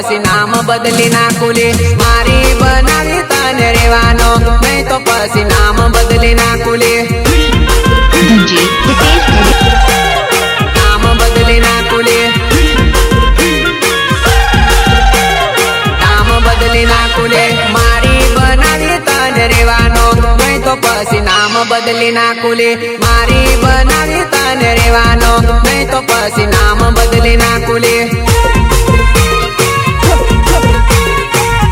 પછી નામ બદલી નાખું લે મારી બનાવી તને રેવાનો નહીં તો પછી નામ બદલી નાખું લે નામ બદલી નાખું લે નામ બદલી નાખું લે મારી બનાવી તને રેવાનો નહીં તો પછી નામ બદલી નાખું લે મારી બનાવી તને રેવાનો નહીં તો પછી નામ બદલી નાખું લે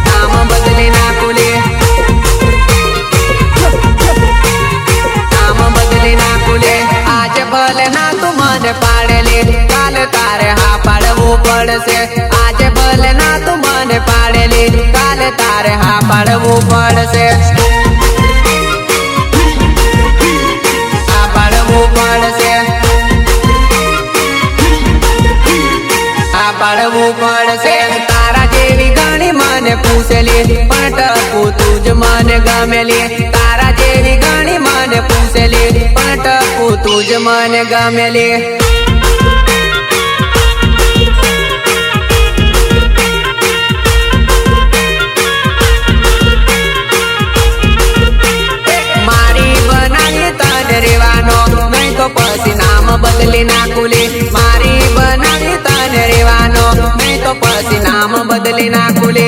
નામ બદલી નાખું લે નામ બદલી નાખું લે આજે ભલે ના તું મને પાડે લે કાલે તારે હા પાડવું પડશે આજે ભલે ના તું મને પાડે લે કાલે તારે હા પાડવું પડશે હા પાડવું પડશે હા પાડવું પડશે તારા જેવી ઘણી મને પૂછેલી પણ ટકું તું જ મને ગમેલી તારા જેવી ઘણી મને પૂછેલી પણ ટકું તું જ મને ગમેલી મારી બનાવી તને રેવાનો નહીં તો પછી નામ બદલી નાખું લે મારી બનાવી તને રેવાનો નહીં તો પછી નામ બદલી નાખું લે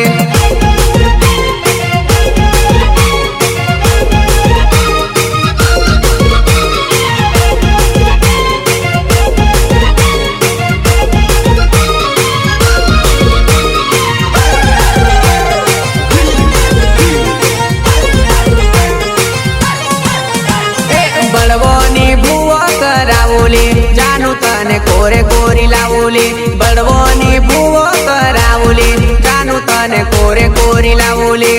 બળવોની ભૂવો કરાવું લે જાનું તને કોરે કોરી લાવું લે બળવોની ભૂવો કરાવું લે જાનું તને કોરે કોરી લાવું લે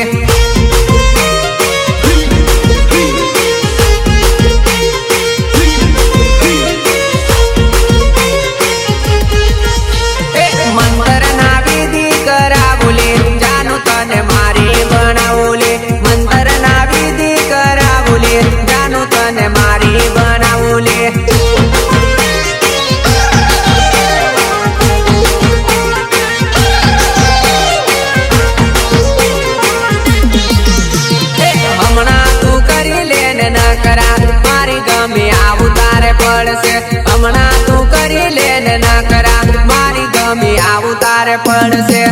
મંતર ના વિધિ કરાવું લે જાનું તને મારી બનાવું લે મંતર ના વિધિ કરાવું લે જાનું તને મારી બનાવું લે હમણાં તું કરી લે ને ન કરા મારી ગમે આવું તારે પડશે હમણાં તું કરી લે ને ન કરા મારી ગમે આવું તારે પડશે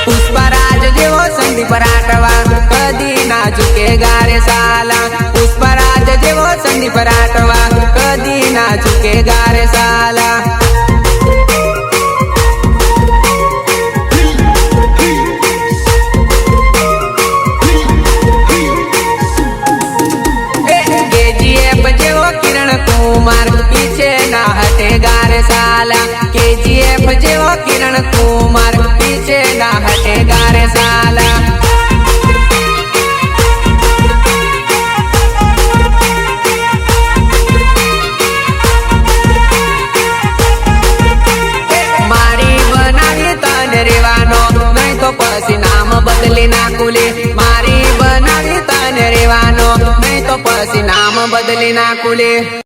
પુષ્પરાજ જેવો સંદીપ રાઠવા કદી ના ઝુકે ગારે સાલા પુષ્પરાજ જેવો સંદીપ રાઠવા કદી ના ઝુકે ગારે સાલા KGF જેવો કિરણ કુમાર પીછે ના હટે ગારે સાલા KGF જેવો કિરણ કુમાર પીછે ના હટે ગારે સાલા મારી બનાવી તને રેવાનો નહીં તો પછી નામ બદલી નાખું લે મારી બનાવી તને રેવાનો નહીં તો પછી નામ બદલી નાખું લે